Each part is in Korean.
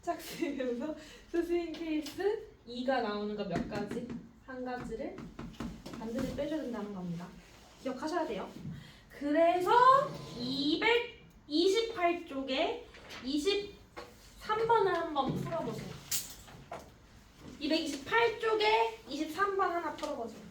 짝수이면서 수수인 케이스 2가 나오는 거 몇 가지? 한 가지를 반드시 빼줘야 된다는 겁니다. 기억하셔야 돼요. 그래서 228쪽에 23번을 한번 풀어보세요. 228쪽에 23번 하나 풀어보세요.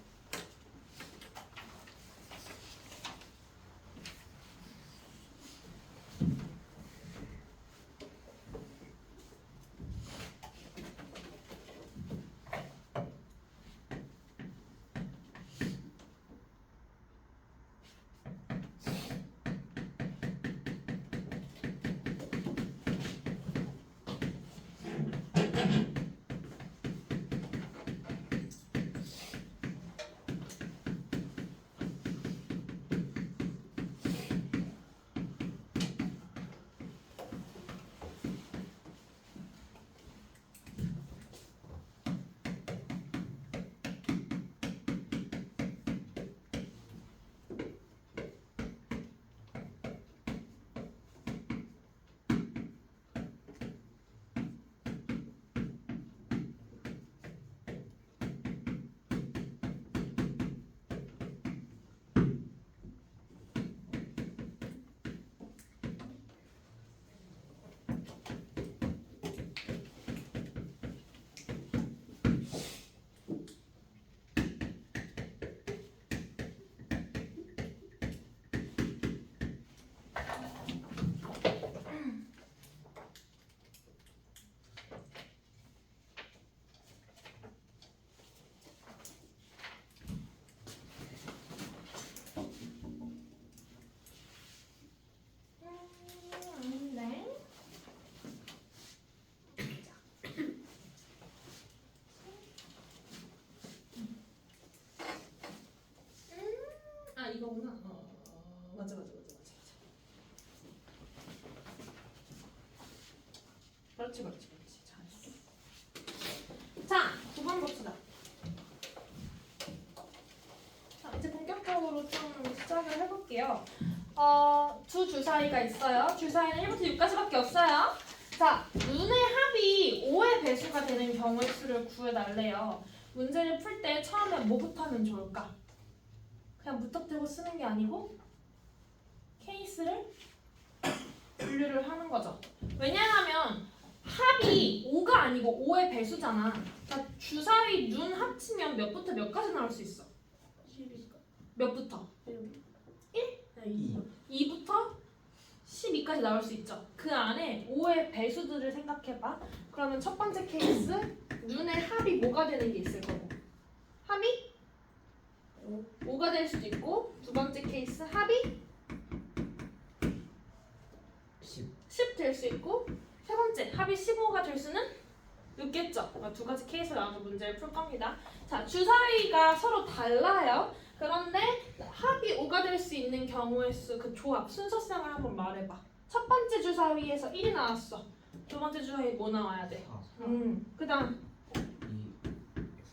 이거구나. 맞아. 그렇지. 잘했어. 자, 9번 봅시다. 자, 이제 본격적으로 좀 시작을 해볼게요. 두 주사위가 있어요. 주사위는 1부터 6까지밖에 없어요. 자, 눈의 합이 5의 배수가 되는 경우의 수를 구해달래요. 문제를 풀 때 처음에 뭐부터 하면 좋을까? 그냥 무턱대고 쓰는 게 아니고 케이스를 분류를 하는 거죠. 왜냐하면 합이 5가 아니고 5의 배수잖아. 그러니까 주사위 눈 합치면 몇부터 몇까지 나올 수 있어? 12. 몇부터? 1? 2부터 12까지 나올 수 있죠. 그 안에 5의 배수들을 생각해봐. 그러면 첫 번째 케이스 눈의 합이 뭐가 되는 게 있을 거고, 합이 5가 될 수도 있고, 두 번째 케이스 합이 10 될 수 있고, 세 번째 합이 15가 될 수는 있겠죠. 두 가지 케이스를 나눠서 문제를 풀 겁니다. 자, 주사위가 서로 달라요. 그런데 합이 5가 될 수 있는 경우의 수, 그 조합, 순서상을 한번 말해봐. 첫 번째 주사위에서 1이 나왔어. 두 번째 주사위 뭐 나와야 돼? 그 다음 2,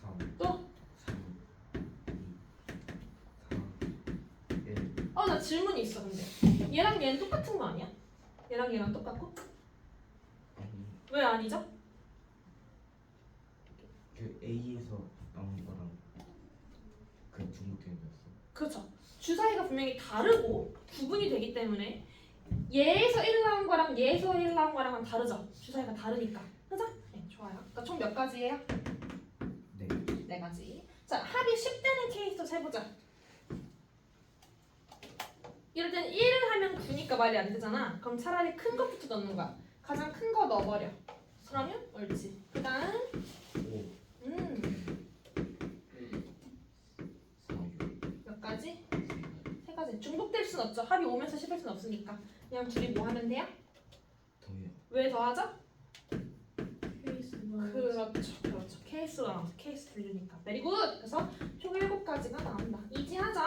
3, 또? 3, 2, 4, 1. 나 질문이 있어. 근데 얘랑 얘는 똑같은 거 아니야? 얘랑 얘랑 똑같고? 아니, 왜 아니죠? 그 A에서 나온 거랑 그 중복되어졌어. 그렇죠. 주사위가 분명히 다르고 구분이 되기 때문에 얘에서 1 나온 거랑 얘에서 1 나온 거랑은 다르죠. 주사위가 다르니까. 그죠? 네, 좋아요. 그러니까 총 몇 가지예요? 네. 4가지. 자, 합이 10 되는 케이스도 세보자. 이럴 땐 1을 하면 9니까 말이 안 되잖아. 그럼 차라리 큰 것부터 넣는 거야. 가장 큰 거 넣어버려. 그러면 옳지. 그 다음 5, 4, 6. 몇 가지? 3가지. 중복될 순 없죠. 합이 5면서 10일 순 없으니까. 그냥 둘이 뭐 하면 돼요? 더해요. 왜 더하죠? 케이스가 그렇죠. 케이스가 나와서 케이스 분류니까. 베리 굿! 그래서 총 7가지가 나온다. 이지하죠?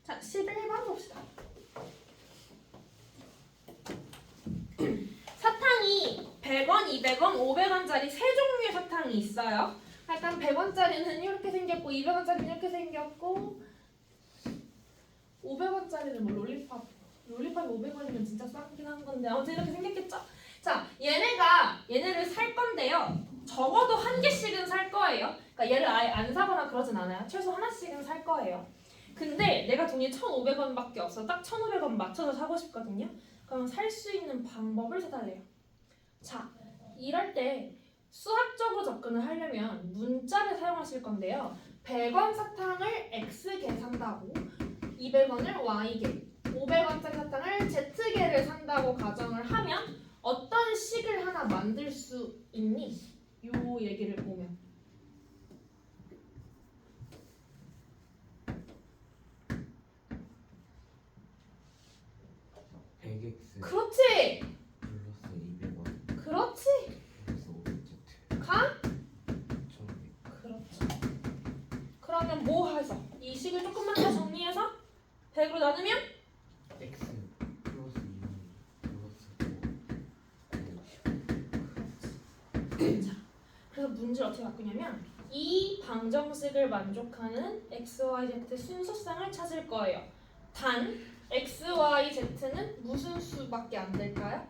자, 11번 봅시다. 사탕이 100원, 200원, 500원짜리 세 종류의 사탕이 있어요. 일단 100원짜리는 이렇게 생겼고, 200원짜리는 이렇게 생겼고, 500원짜리는 뭐 롤리팝 롤리팝이 500원이면 진짜 싸긴 한 건데 아무튼 이렇게 생겼겠죠? 자, 얘네를 살 건데요. 적어도 한 개씩은 살 거예요. 그러니까 얘를 아예 안 사거나 그러진 않아요. 최소 하나씩은 살 거예요. 근데 내가 돈이 1,500원밖에 없어. 딱 1,500원 맞춰서 사고 싶거든요. 그러면 살 수 있는 방법을 사달래요. 자, 이럴 때 수학적으로 접근을 하려면 문자를 사용하실 건데요. 100원 사탕을 X개 산다고 200원을 Y개 500원짜리 사탕을 Z개를 산다고 가정을 하면 어떤 식을 하나 만들 수 있니? 요 얘기를 보면 100x 그렇지! 플러스 200원 그렇지! 플러스 500z 가? 1500. 그렇죠. 그러면 뭐 해서? 이 식을 조금만 더 정리해서 100으로 나누면 x 플러스 2 플러스 5 자, 그래서 문제를 어떻게 바꾸냐면 이 방정식을 만족하는 x, y, z 순서쌍을 찾을 거예요. 단 x, y, z는 무슨 수밖에 안 될까요?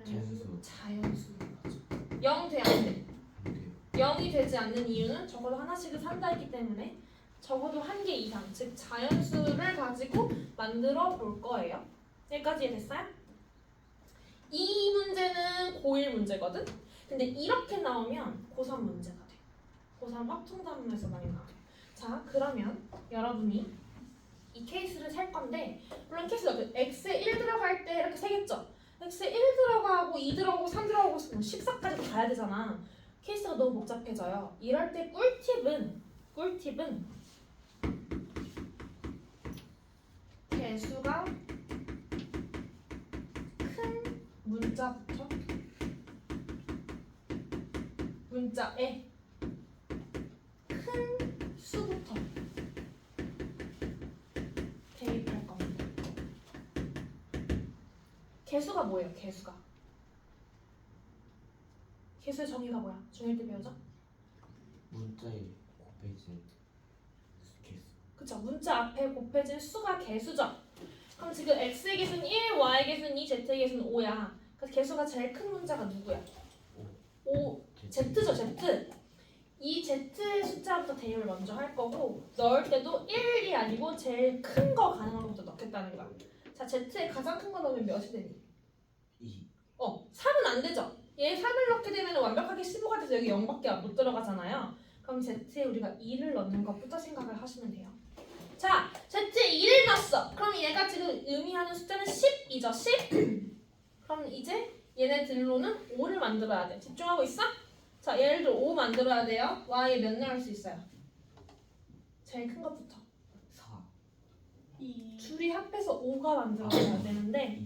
자연수. 자연수인 거죠. 0 돼, 안 돼? 안 돼요. 0이 되지 않는 이유는 적어도 하나씩은 산다 했기 때문에 적어도 한 개 이상, 즉 자연수를 가지고 만들어 볼 거예요. 여기까지 이해됐어요? 이 문제는 고1 문제거든? 근데 이렇게 나오면 고3 문제가 돼. 고3 확통담에서 많이 나와요. 자, 그러면 여러분이 이 케이스를 살 건데 물론 케이스가 x에 1 들어갈 때 이렇게 세겠죠? x에 1 들어가고 2 들어가고 3 들어가고 14까지 가야 되잖아. 케이스가 너무 복잡해져요. 이럴 때 꿀팁은 개수가 큰 문자부터 문자에 큰 수부터 대입할 겁니다. 개수가 뭐예요? 개수의 정의가 뭐야? 중1 때 배우죠? 문자에 곱해진 개수. 그쵸? 문자 앞에 곱해진 수가 개수죠? 그럼 지금 x의 개수는 1, y의 개수는 2, z의 개수는 5야. 그래서 개수가 제일 큰 문자가 누구야? 5, z죠, z. 이 z의 숫자부터 대입을 먼저 할 거고 넣을 때도 1이 아니고 제일 큰 거 가능한 것부터 넣겠다는 거야. 자, z의 가장 큰 거 넣으면 몇이 되니? 2 3은 안 되죠? 얘 3을 넣게 되면 완벽하게 15가 돼서 여기 0밖에 못 들어가잖아요. 그럼 z에 우리가 2를 넣는 것부터 생각을 하시면 돼요. 자, z에 2를 넣었어. 그럼 얘가 지금 의미하는 숫자는 10이죠. 10. 그럼 이제 얘네들로는 5를 만들어야 돼. 집중하고 있어? 자, 예를 들어 5 만들어야 돼요. y에 몇 넣을 수 있어요? 제일 큰 것부터. 4 둘이 합해서 5가 만들어져야 되는데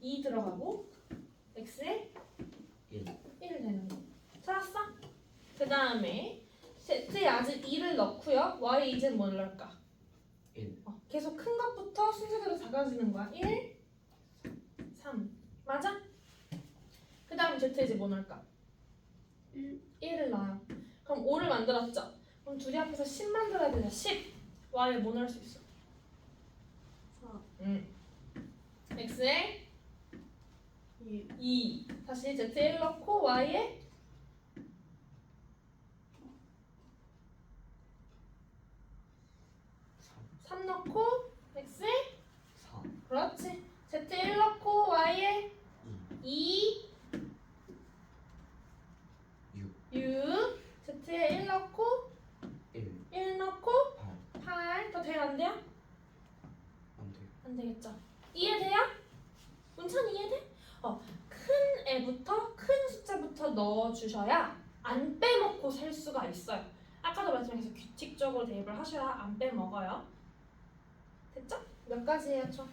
2 2 들어가고 x에 1 1 되는 거. 찾았어? 그 다음에 z에 아직 2를 넣고요. y에 이제 뭘 넣을까? 1 계속 큰 것부터 순서대로 작아지는 거야. 1, 3. 맞아? 그 다음 z에 이제 뭐 넣을까? 1을 넣어요. 그럼 5를 만들었죠? 그럼 둘이 합해서 10 만들어야 되죠. 10. y에 뭐 넣을 수 있어? 4. x에 2. 다시 z에 1 넣고 y에 3 넣고 x에 4 그렇지. z에 1 넣고 y에 2 6 z에 1 넣고 1 넣고 8 더 돼요 안 돼요? 안 돼요. 안 되겠죠. 이해돼요? 문찬 이해돼? 큰 애부터 큰 숫자부터 넣어주셔야 안 빼먹고 살 수가 있어요. 아까도 말씀드렸듯이 규칙적으로 대입을 하셔야 안 빼먹어요. 됐죠? 몇 가지 해요 총?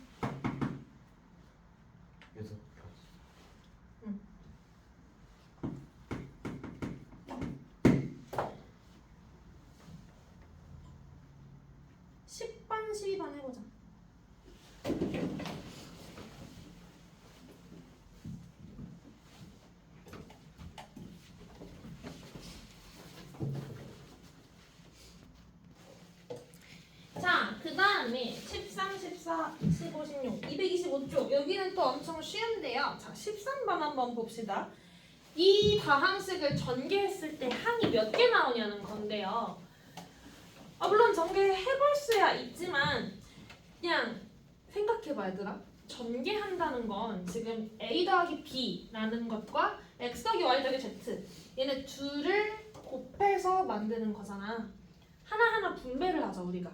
6가지 10번, 12번 해보자. 자, 그 다음 다음에 13, 14, 15, 16, 225쪽 여기는 또 엄청 쉬운데요. 자, 13번 한번 봅시다. 이 다항식을 전개했을 때 항이 몇 개 나오냐는 건데요. 물론 전개해볼 수야 있지만 그냥 생각해봐 얘들아. 전개한다는 건 지금 a 더하기 b라는 것과 x 더하기 y 더하기 z 얘네 둘을 곱해서 만드는 거잖아. 하나하나 분배를 하자 우리가.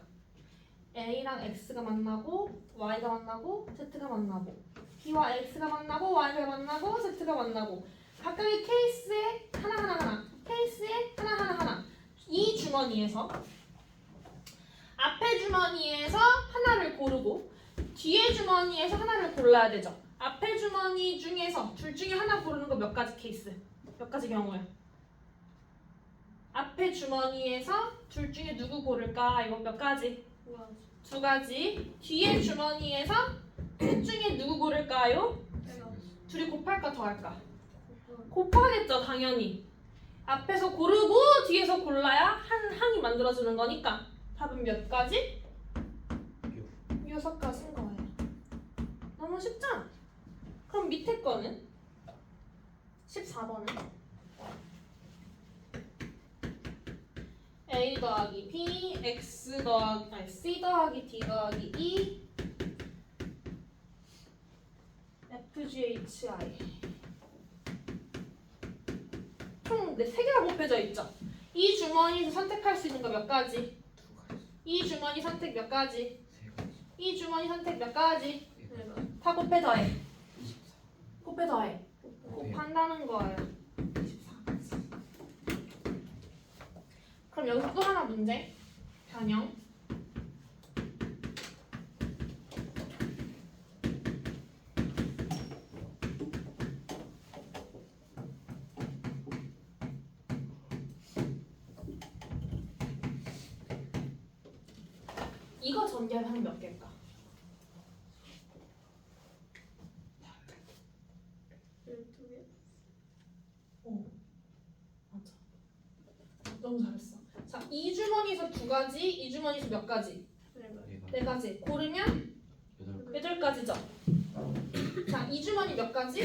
a랑 x가 만나고 y가 만나고 z가 만나고 b와 x가 만나고 y가 만나고 z가 만나고 각각의 케이스에 하나 케이스에 하나 이 주머니에서 앞에 주머니에서 하나를 고르고 뒤에 주머니에서 하나를 골라야 되죠. 앞에 주머니 중에서 둘 중에 하나 고르는 거 몇 가지 케이스? 몇 가지 경우야? 앞에 주머니에서 둘 중에 누구 고를까? 이거 몇 가지? 두 가지. 뒤에 주머니에서 셋 중에 누구 고를까요? 둘이 곱할까 더할까? 곱하겠죠 당연히. 앞에서 고르고 뒤에서 골라야 한 항이 만들어지는 거니까 답은 몇 가지? 6가지인 거예요. 너무 쉽잖아. 그럼 밑에 거는? 14번은? a 더하기 b, x 더하기 c 더하기 d 더하기 e FGHI 총 3개가 곱해져 있죠. 이 주머니에서 선택할 수 있는 거 몇 가지? 이 주머니 선택 몇 가지? 이 주머니 선택 몇 가지? 다 곱해 더해. 24. 곱해 더해. 곱한다는 거예요. 24가지. 그럼 여기서 또 하나 문제. 변형. 이거 전개하면 몇 개일까? 12개? 맞아. 너무 잘했어. 자, 이 주머니에서 2가지, 이 주머니에서 몇 가지? 4가지. 고르면 8가지죠. 자, 이 주머니 몇 가지?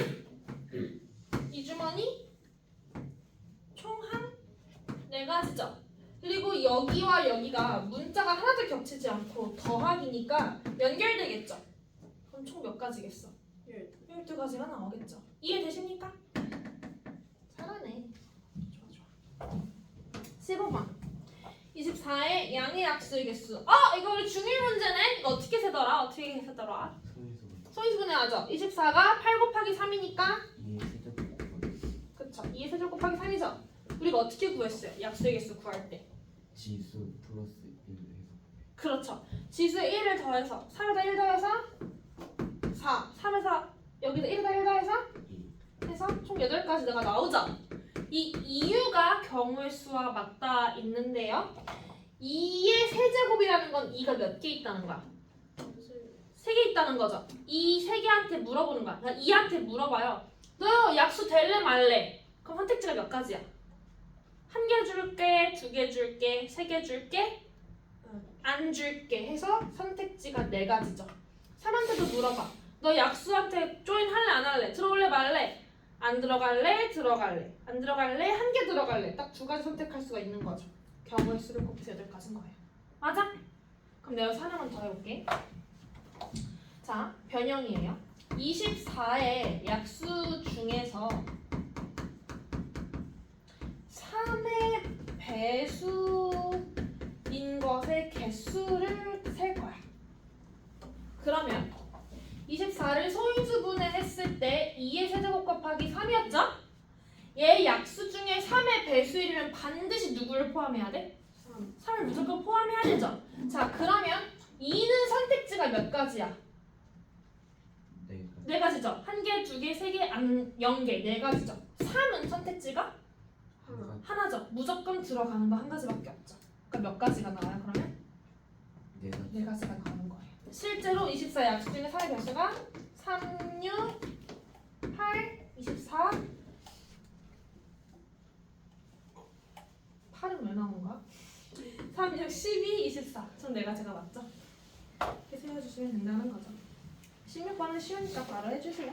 이 주머니 총 한 4가지죠. 그리고 여기와 여기가 문자가 하나도 겹치지 않고 더하기니까 연결되겠죠. 그럼 총 몇 가지겠어? 12가지가 나오겠죠. 이해되십니까? 잘하네. 좋아. 15번. 24의 양의 약수의 개수. 이거 우리 중1 문제네. 이거 어떻게 세더라? 소인수분해 하죠. 24가 8 곱하기 3이니까 그쵸. 2의 세제곱 곱하기 3이죠. 우리가 어떻게 구했어요? 약수의 개수 구할 때. 지수 플러스 1 해서 그렇죠. 지수에 1을 더해서 3에다 1 더해서 4, 3에서 여기다 1에다 1 더해서 2. 해서 총 8가지가 나오죠. 이 이유가 경우의 수와 맞닿아 있는데요. 2의 세제곱이라는 건 2가 몇 개 있다는 거야? 3개 있다는 거죠. 이 3개한테 물어보는 거야. 그러니까 2한테 물어봐요. 너 약수 될래 말래? 그럼 선택지가 몇 가지야? 1개 줄게, 2개 줄게, 3개 줄게, 안 줄게 해서 선택지가 4가지죠. 3한테도 물어봐. 너 약수한테 조인 할래 안 할래? 들어올래 말래? 안 들어갈래? 들어갈래? 안 들어갈래? 1개 들어갈래? 딱 2가지 선택할 수가 있는 거죠. 경우의 수를 곱해서 8가지인 거예요. 맞아? 그럼 내가 하나만 더 해볼게. 자, 변형이에요. 24의 약수 중에서 3의 배수인 것의 개수를 셀 거야. 그러면 24를 소인수분해 했을 때 2의 세제곱 곱하기 3이었죠? 얘 약수 중에 3의 배수이면 반드시 누구를 포함해야 돼? 3을 무조건 포함해야 되죠. 자, 그러면 2는 선택지가 몇 가지야? 4가지죠. 1개, 2개, 3개, 0개, 4가지죠. 3은 선택지가 하나죠. 무조건 들어가는 거 1가지밖에 없죠. 그러니까 몇 가지가 나와요? 그러면? 4가지가 나오는 거예요. 실제로 24 약수 중에 3의 배수가 3, 6, 8, 24 8은 왜 나온 거야? 3, 6, 12, 24 전 4가지가 맞죠? 세워주시면 된다는 거죠. 16번은 쉬우니까 바로 해주세요.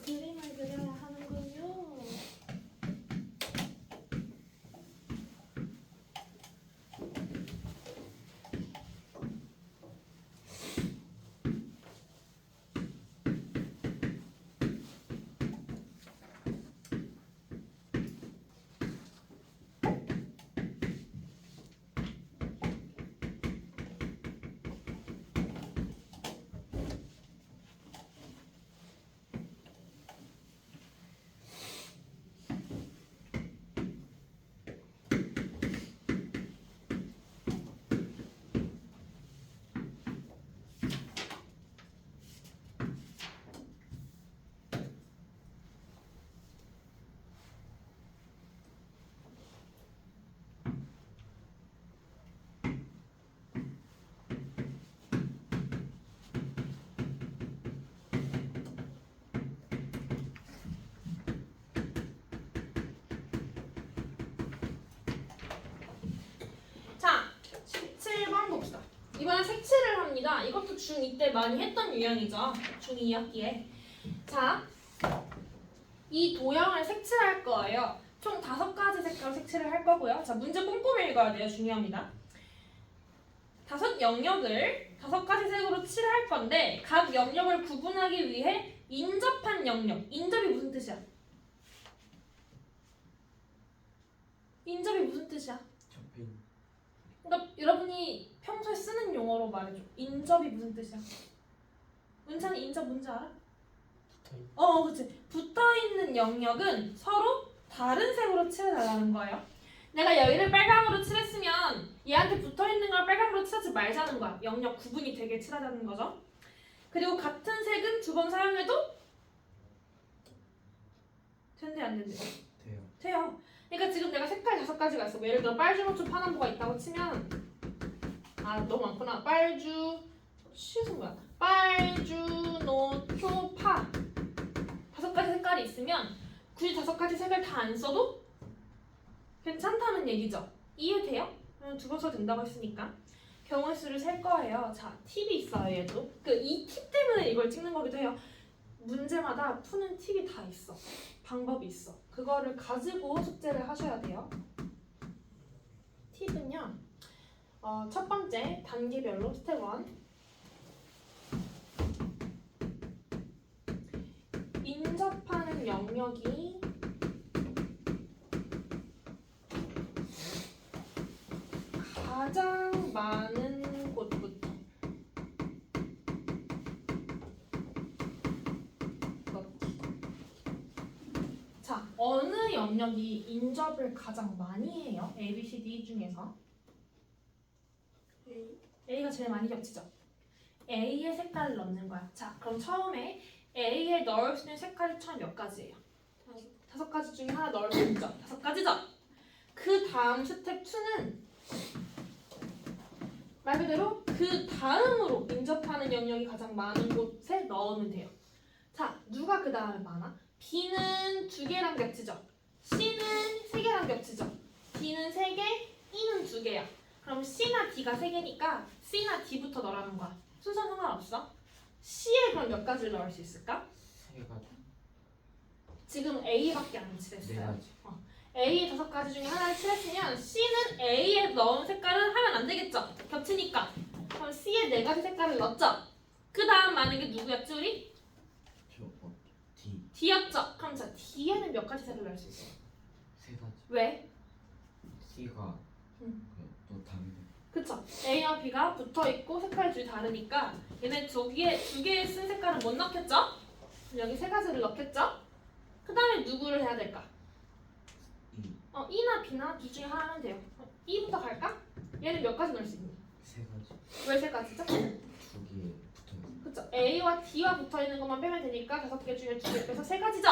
그림을 그려야 하는군요. 자, 17번 봅시다. 이번엔 색칠을 합니다. 이것도 중2 때 많이 했던 유형이죠. 중2 학기에. 자, 이 도형을 색칠할 거예요. 총 5가지 색깔로 색칠을 할 거고요. 자, 문제 꼼꼼히 읽어야 돼요. 중요합니다. 5 영역을 5가지 색으로 칠할 건데 각 영역을 구분하기 위해 인접한 영역. 인접이 무슨 뜻이야? 인접이 무슨 뜻이야? 접힌. 그러니까 여러분이 평소에 쓰는 용어로 말해줘. 인접이 무슨 뜻이야? 은찬이 인접 뭔지 알아? 붙어있. 그치. 붙어있는 영역은 서로 다른 색으로 칠해달라는 거예요. 내가 여기를 빨강으로 칠했으면 얘한테 붙어있는 걸 빨강으로 칠하지 말자는 거야. 영역 구분이 되게 칠하자는 거죠. 그리고 같은 색은 2번 사용해도 된대 안 된대? 돼요. 돼요. 그러니까 지금 내가 색깔 5가지가 있어. 뭐 예를 들어 빨주노초 파남보가 있다고 치면 너무 많구나. 쉬운 거야. 빨주노초 파 5가지 색깔이 있으면 굳이 5가지 색을 다 안 써도 괜찮다는 얘기죠. 이해돼요? 2번 써도 된다고 했으니까 경우의 수를 셀 거예요. 자, 팁이 있어요. 얘도 이 팁 때문에 이걸 찍는 거기도 해요. 문제마다 푸는 팁이 다 있어. 방법이 있어. 그거를 가지고 숙제를 하셔야 돼요. 팁은요. 첫 번째 단계별로 스텝 1. 인접하는 영역이 가장 많은 곳부터 넣기. 자, 어느 영역이 인접을 가장 많이 해요? A, B, C, D 중에서 A가 제일 많이 겹치죠? A의 색깔을 넣는 거야. 자, 그럼 처음에 A에 넣을 수 있는 색깔이 총 몇 가지예요? 5가지 중에 하나 넣을 수 있죠? 5가지죠? 그 다음 스텝 2는 말 그대로 그 다음으로 인접하는 영역이 가장 많은 곳에 넣으면 돼요. 자, 누가 그 다음에 많아? B는 2개랑 겹치죠? C는 3개랑 겹치죠? D는 3개, E는 2개야. 그럼 C나 D가 3개니까 C나 D부터 넣으라는 거야. 순서는 상관없어. C에 그럼 몇 가지를 넣을 수 있을까? 3가지. 지금 A밖에 안 칠했어요. 4가지. A의 5가지 중에 하나를 칠했으면 C는 A에 넣은 색깔을 하면 안 되겠죠? 겹치니까. 그럼 C에 4가지 색깔을 넣었죠? 그 다음 많은 게 누구였지 우리? D. D였죠? 그럼 자 D에는 몇 가지 색을 넣을 수 있어? 3가지. 왜? C가 또 다르네. 그쵸? A와 B가 붙어있고 색깔이 둘이 다르니까 얘네 두 개의 쓴 색깔은 못 넣겠죠? 여기 3가지를 넣겠죠? 그 다음에 누구를 해야 될까? E. E나 B나 둘 중에 하나 하면 돼요. E부터 갈까? 얘는 몇 가지 넣을 수 있니? 3가지. 왜 3가지죠? 2개 A와 D와 붙어있는 것만 빼면 되니까 5개 중에 2개 빼서 3가지죠?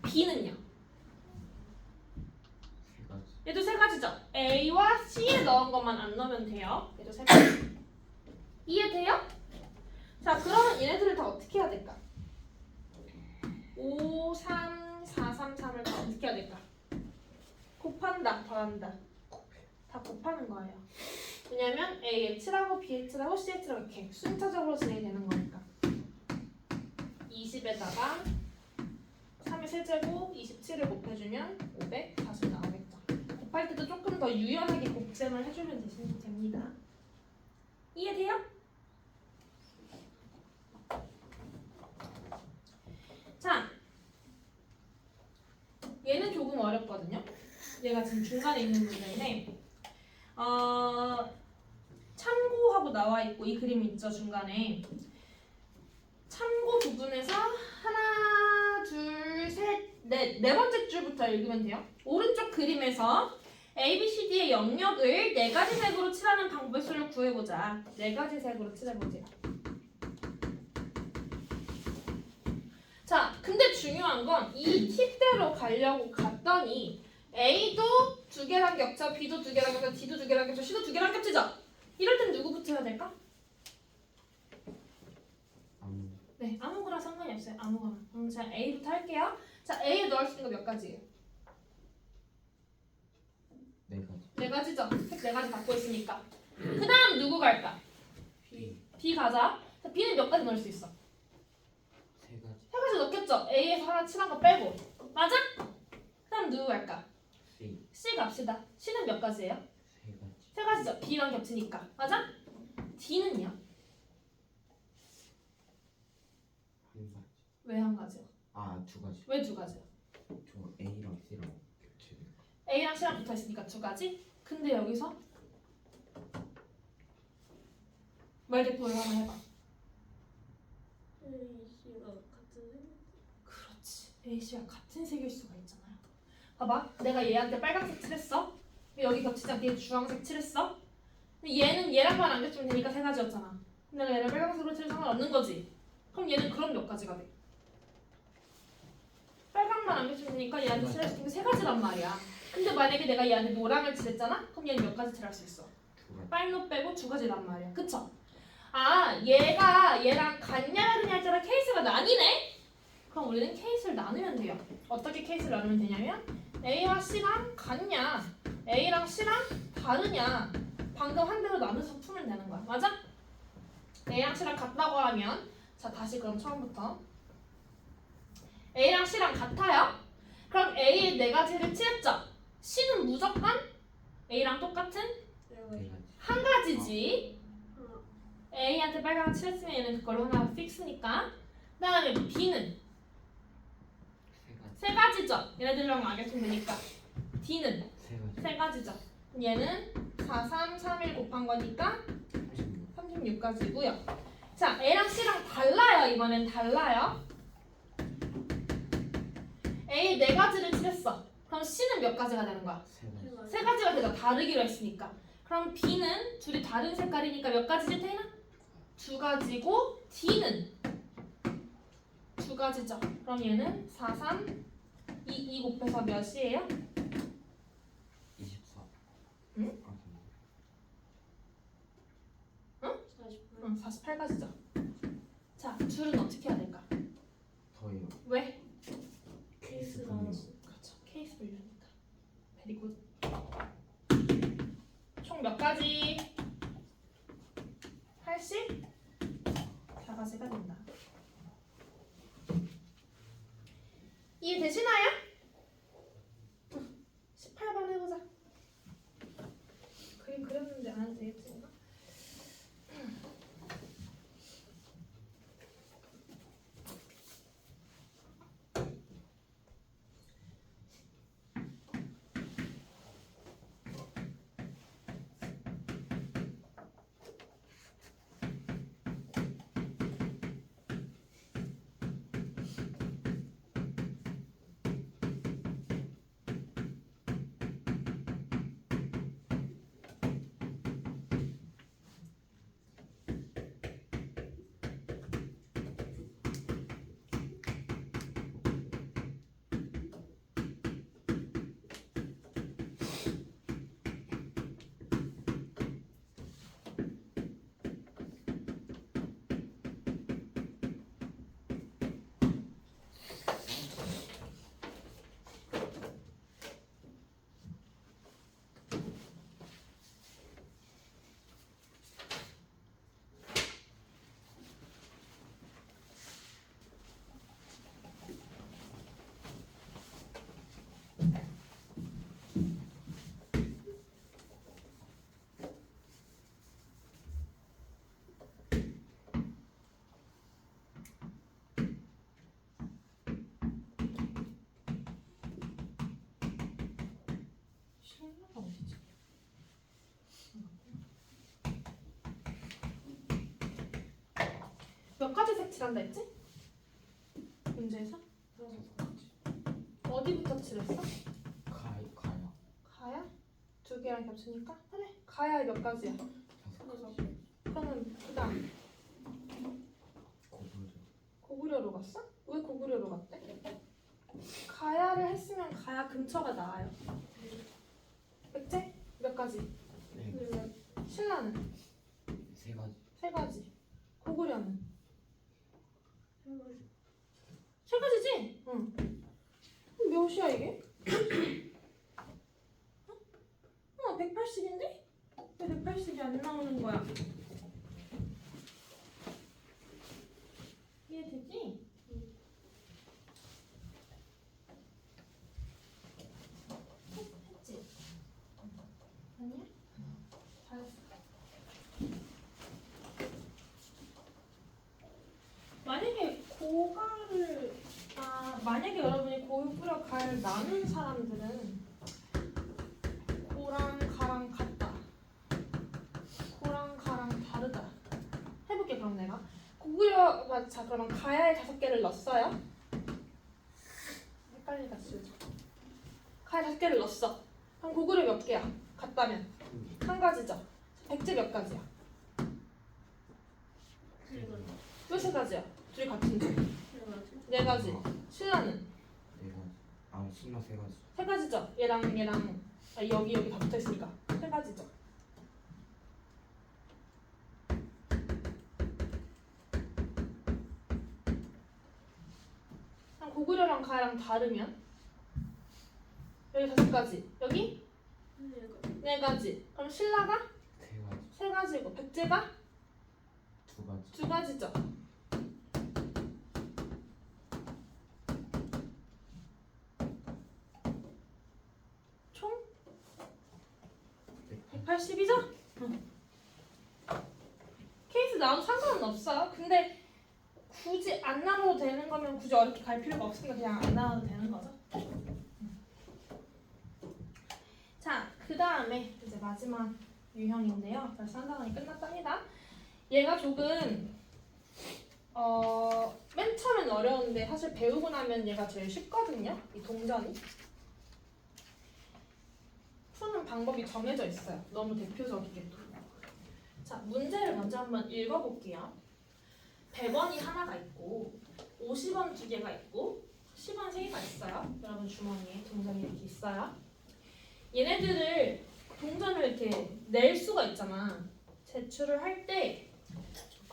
B는요? 세 가지. 얘도 3가지죠? A와 C에 넣은 것만 안 넣으면 돼요. 얘도 3가지. 이해돼요? 자, 그러면 얘네들을 다 어떻게 해야 될까? 5, 3, 4, 3, 3을 다 어떻게 해야 될까? 곱한다, 더한다. 다 곱하는 거예요. 왜냐면 A에 7하고 B에 7하고 C에 7하고 이렇게 순차적으로 진행이 되는 거니까. 20에다가 3의 세제곱 27을 곱해주면 540 나오겠죠. 곱할 때도 조금 더 유연하게 곱셈을 해주면 됩니다. 이해돼요? 자, 얘는 조금 어렵거든요. 얘가 지금 중간에 있는 문제인데 참고하고 나와 있고 이 그림이 있죠 중간에. 참고 부분에서 하나, 둘, 셋, 네 번째 줄부터 읽으면 돼요. 오른쪽 그림에서 A, B, C, D의 영역을 4가지 색으로 칠하는 방법의 수를 구해보자. 4가지 색으로 칠해보세요. 자, 근데 중요한 건 이 팁대로 가려고 갔더니 A도 2개랑 겹쳐, B도 2개랑 겹쳐, D도 2개랑 겹쳐, C도 2개랑 겹치죠? 이럴 땐 누구 붙여야 될까? 아무. 네, 아무거나 상관이 없어요. 아무거나. 그럼 제가 A부터 할게요. 자, A에 넣을 수 있는 거 몇 가지예요? 네 가지. 4가지죠? 색 4가지 갖고 있으니까. 그 다음 누구 갈까? B. B 가자. 자, B는 몇 가지 넣을 수 있어? 세 가지. 3가지 넣겠죠? A에서 하나 칠한 거 빼고. 맞아? 그 다음 누구 갈까? C. C 갑시다. C는 몇 가지예요? 세 가지. 3가지죠? B랑 겹치니까. 맞아? D는요? 한 가지. 왜 한 가지요? 아, 두 가지. 왜 2가지요? 저 A랑 C랑 겹치는 거. A랑 C랑 붙어 있으니까 2가지? 근데 여기서 말대꾸를 하나 해봐. A씨가 같은 색. 그렇지. A, C가 같은 색일 수가 있잖아요. 봐봐. 내가 얘한테 빨간색 칠했어. 여기 겹치지 않게 주황색 칠했어. 근데 얘는 얘랑만 안 겹치면 되니까 3가지였잖아. 내가 얘를 빨간색으로 칠면 상관없는 거지. 그럼 얘는 그럼 몇 가지가 돼? 빨강만 안 겹치면 되니까 얘한테 칠할 수 있는 게 3가지란 말이야. 근데 만약에 내가 얘한테 노랑을 칠했잖아? 그럼 얘는 몇 가지 칠할 수 있어? 두 가지. 빨노 빼고 2가지란 말이야. 그쵸? 아, 얘가 얘랑 같냐라는 할자랑 케이스가 나뉘네? 그럼 우리는 케이스를 나누면 돼요. 어떻게 케이스를 나누면 되냐면 A와 C랑 같냐, A랑 C랑 다르냐, 방금 한 대로 나눠서 풀면 되는 거야. 맞아? A랑 C랑 같다고 하면 자 다시 그럼 처음부터 A랑 C랑 같아요? 그럼 A에 4가지를 칠했죠? C는 무조건 A랑 똑같은 네 가지. 한 가지지. 어, A한테 빨강 칠했으면 얘는 그걸로 하나 픽스니까. 그 다음에 B는 세 가지. 3가지죠. 얘네들이랑 알겠으면 되니까. D는 세 가지. 3가지죠. 얘는 4, 3, 3, 1 곱한 거니까 36. 36가지고요. 자, A랑 C랑 달라요. 이번엔 달라요. A 4가지를 칠했어. 그럼 C는 몇 가지가 되는 거야? 세 가지. 3가지가 되죠. 다르기로 했으니까. 그럼 B는 둘이 다른 색깔이니까 몇 가지지 태인아? 2가지고 D는 2가지죠. 그럼 얘는 4, 3, 2 곱해서 몇이에요? 24. 응? 아, 48. 48가지죠. 자, 줄은 어떻게 해야 될까? 더해요. 왜? 케이스 분류. 나눴어. 그렇죠. 케이스 분류니까. 베리굿. 총 몇 가지? 84가지가 된다. 이해되시나요? 18번 해보자. 그림 그렸는데 안 해도 되겠지? 이거? 칠한다 했지? 문제에서? 어디부터 칠했어? 가야. 가야? 두 개랑 겹치니까? 그래. 가야 몇 가지야? 다섯. 그러면 그다음 고구려. 고구려로 갔어? 왜 고구려로 갔대? 가야를 했으면 가야 근처가 나아요. 백제? 몇 가지? 네. 신라는? 세 가지. 세 가지. 고구려는? 해가지고 세 가지지? 응. 그럼 몇이야 이게? 180인데? 왜 180이 안 나오는 거야? 이해되지? 했지? 아니야? 잘했어. 만약에 여러분이 고유 뿌려 가를 나눈 사람들은 고랑 가랑 같다. 고랑 가랑 다르다. 해볼게 그럼 내가. 고구려 자 그러면 가야에 5개를 넣었어요. 헷갈리니까 지우자. 가야에 5개를 넣었어. 그럼 고구려 몇 개야? 같다면 한 가지죠. 백제 몇 가지야? 해가지고 왜 세 가지야? 둘이 같은데. 해가지고 네 가지. 신라는 네 가지. 아 신라 세 가지. 세 가지죠. 얘랑 여기 다 붙어 있으니까 세 가지죠. 그럼 고구려랑 가야랑 다르면 여기 5가지. 여기 해가지고 4가지. 그럼 신라가 세 가지. 3가지고 백제가 두 가지. 2가지죠. 총 180이죠? 케이스 나와도 상관은 없어요. 근데 굳이 안 나눠도 되는 거면 굳이 어렵게 갈 필요가 없으니까 그냥 안 나눠도 되는 거죠. 자, 그 다음에 이제 마지막 유형인데요. 벌써 한 단원이 끝났답니다. 얘가 조금 맨 처음엔 어려운데 사실 배우고 나면 얘가 제일 쉽거든요. 이 동전이. 푸는 방법이 정해져 있어요. 너무 대표적이게도. 자, 문제를 먼저 한번 읽어볼게요. 100원이 하나가 있고 50원 2개가 있고 10원 3개가 있어요. 여러분 주머니에 동전이 이렇게 있어요. 얘네들을 동전을 이렇게 낼 수가 있잖아. 제출을 할 때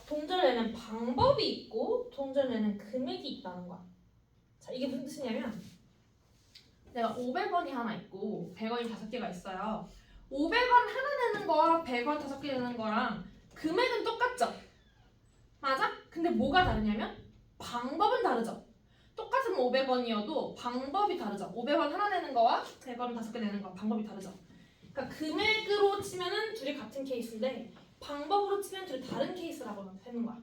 동전을 내는 방법이 있고 동전을 내는 금액이 있다는 거야. 자, 이게 무슨 뜻이냐면 내가 500원이 하나 있고 100원이 5개가 있어요. 500원 하나 내는 거랑 100원 5개 내는 거랑 금액은 똑같죠? 맞아? 근데 뭐가 다르냐면 방법은 다르죠? 똑같은 500원이어도 방법이 다르죠? 500원 하나 내는 거와 100원 5개 내는 거 방법이 다르죠? 그러니까 금액으로 치면은 둘이 같은 케이스인데 방법으로 치면 둘이 다른 케이스라고 하는 거야.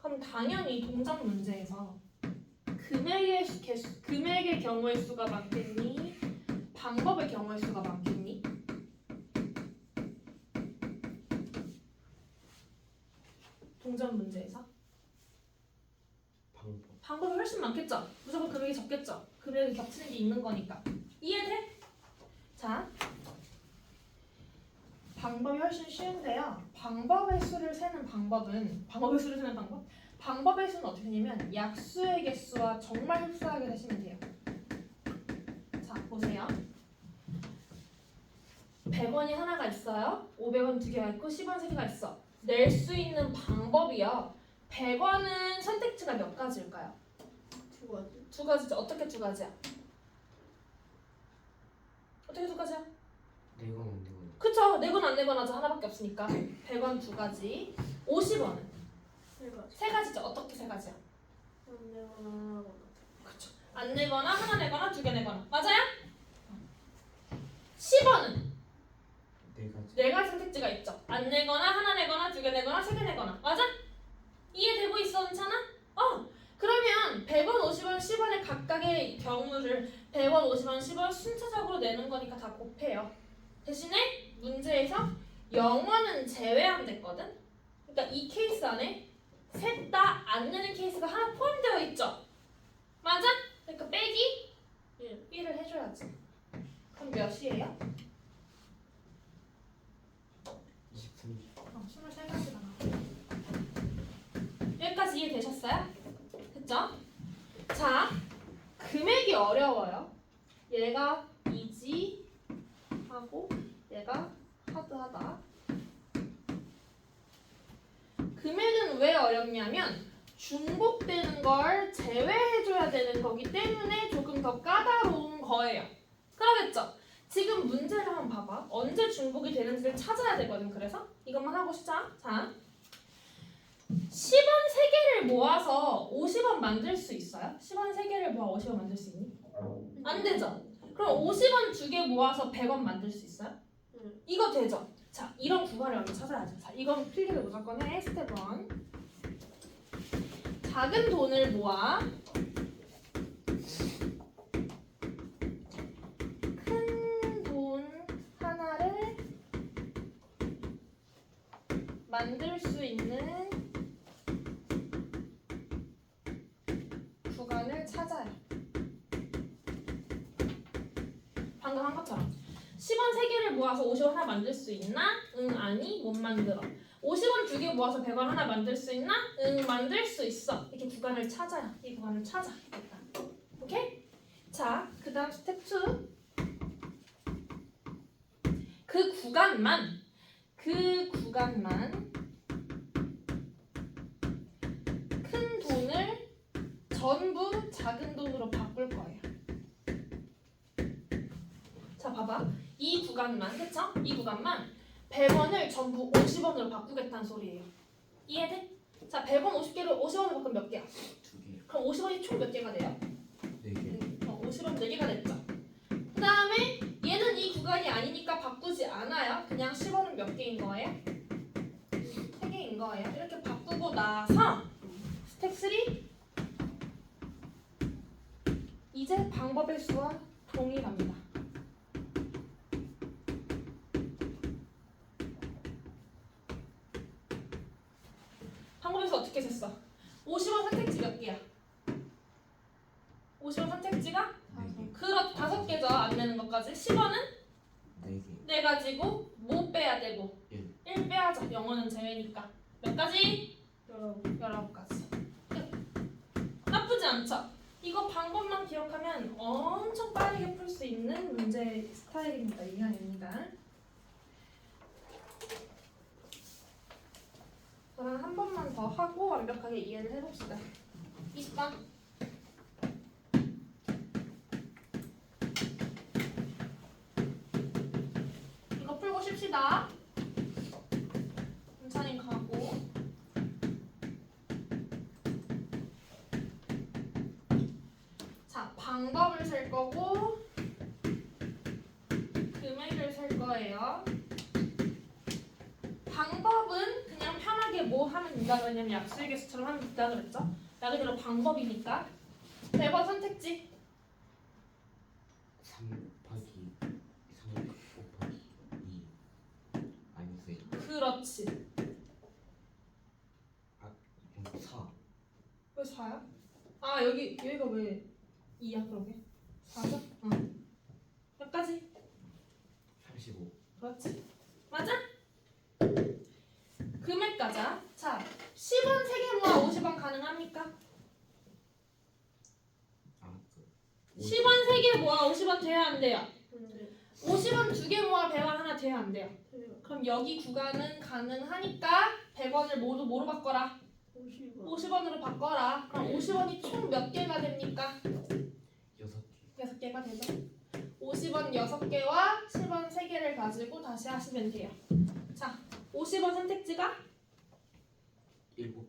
그럼 당연히 동전 문제에서 금액의 경우의 수가 많겠니? 방법의 경우의 수가 많겠니? 동전 문제에서 방법이 훨씬 많겠죠? 무조건 금액이 적겠죠? 금액이 겹치는 게 있는 거니까. 이해돼? 자, 방법이 훨씬 쉬운데요. 방법의 수를 세는 방법? 방법의 수는 어떻게 되냐면 약수의 개수와 정말 흡사하게 되시면 돼요. 자, 보세요. 100원이 하나가 있어요. 500원 2개가 있고 10원 3개가 있어. 낼 수 있는 방법이요. 100원은 선택지가 몇 가지일까요? 2가지 2가지죠. 어떻게 2가지야? 어떻게 2가지야? 네 건 안 되고. 그쵸. 내거나 안 내거나 하죠. 하나밖에 없으니까. 100원 2가지. 50원은 해가지고 3가지죠. 어떻게 3가지야? 안 내거나 하거나 그쵸. 안 내거나 하나 내거나 2개 내거나. 맞아요? 10원은 네 가지. 4가지 선택지가 있죠. 안 내거나 하나 내거나 2개 내거나 3개 내거나. 맞아? 이해되고 있어? 괜찮아? 그러면 100원, 50원, 10원의 각각의 경우를 100원, 50원, 10원 순차적으로 내는 거니까 다 곱해요. 대신에 문제에서 0원은 제외하면 됐거든? 그러니까 이 케이스 안에 셋 다 안 내는 케이스가 하나 포함되어 있죠? 맞아? 그러니까 빼기 1을 해줘야지. 그럼 몇이에요? 23. 23가지가 나와. 여기까지 이해되셨어요? 됐죠? 자, 금액이 어려워요. 얘가 이지 하고 얘가 하드하다. 금액은 왜 어렵냐면 중복되는 걸 제외해줘야 되는 거기 때문에 조금 더 까다로운 거예요. 그러겠죠? 지금 문제를 한번 봐봐. 언제 중복이 되는지를 찾아야 되거든. 그래서 이것만 하고 시작. 자, 10원 3개를 모아서 50원 만들 수 있어요? 10원 3개를 모아 50원 만들 수 있니? 안 되죠? 그럼 50원 2개 모아서 100원 만들 수 있어요? 이거 되죠? 자, 이런 구간을 먼저 찾아야죠. 자, 이건 필기를 무조건 해. 스텝 1. 작은 돈을 모아 큰 돈 하나를 만들 수 있는 구간을 찾아요. 방금 한 것처럼 10원 3개를 모아서 50원 하나 만들 수 있나? 응, 아니, 못 만들어. 50원 2개 모아서 100원 하나 만들 수 있나? 응, 만들 수 있어. 이렇게 구간을 찾아요. 이 구간을 찾아. 일단. 오케이? 자, 그 다음 스텝 2. 그 구간만 큰 돈을 전부 작은 돈으로 바꿀 거예요. 자, 봐봐. 이 구간만, 그쵸? 이 구간만 100원을 전부 50원으로 바꾸겠다는 소리예요. 이해돼? 자, 100원 50개를 50원으로 바꾸면 몇 개야? 2개. 그럼 50원이 총 몇 개가 돼요? 4개. 50원 4개가 됐죠. 그 다음에 얘는 이 구간이 아니니까 바꾸지 않아요. 그냥 10원은 몇 개인 거예요? 3개인 거예요. 이렇게 바꾸고 나서 스텝 3. 이제 방법의 수와 동일합니다. 방법에서 어떻게 셌어? 50원 선택지 몇 개야? 50원 선택지가? 4개. 그렇 5개죠. 안 내는 것까지. 10원은 4개. 내 가지고 못 빼야 되고 1. 1 빼야죠. 영어는 제외니까. 몇 가지? 19. 19가지. 나쁘지 않죠? 이거 방법만 기억하면 엄청 빠르게 풀 수 있는 문제 스타일입니다. 유형입니다. 저는 한 번만 더 하고 완벽하게 이해를 해봅시다. 20번. 이거 풀고 쉽시다. 문찬이 가고. 자, 방법을 셀 거고 금액을 셀 거예요. 방법은 그냥 편하게 뭐 하면 된다. 왜냐면 약수의 개수처럼 하면 된다 그랬죠? 말 그대로 방법이니까. 100번 선택지. 3 곱하기 3 곱하기 2 마이너스 1. 그렇지. 아, 4. 왜 4야? 아, 여기가 왜 2야 그러게? 4죠? 응. 몇 가지? 35. 그렇지. 맞아? 금액 가자. 자, 10원 3개 모아 50원 가능합니까? 아, 10원 3개 모아 50원 돼야 안 돼요? 근데 50원 2개 모아 100원 하나 돼야 안 돼요? 제가 그럼 여기 구간은 가능하니까 100원을 모두 뭐로 바꿔라? 50원. 50원으로 바꿔라. 그럼 50원이 총 몇 개가 됩니까? 6개. 6개가 되죠. 50원 6개와 10원 3개를 가지고 다시 하시면 돼요. 자, 50원 선택지가 7개.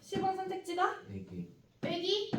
10원 선택지가 4개. 빼기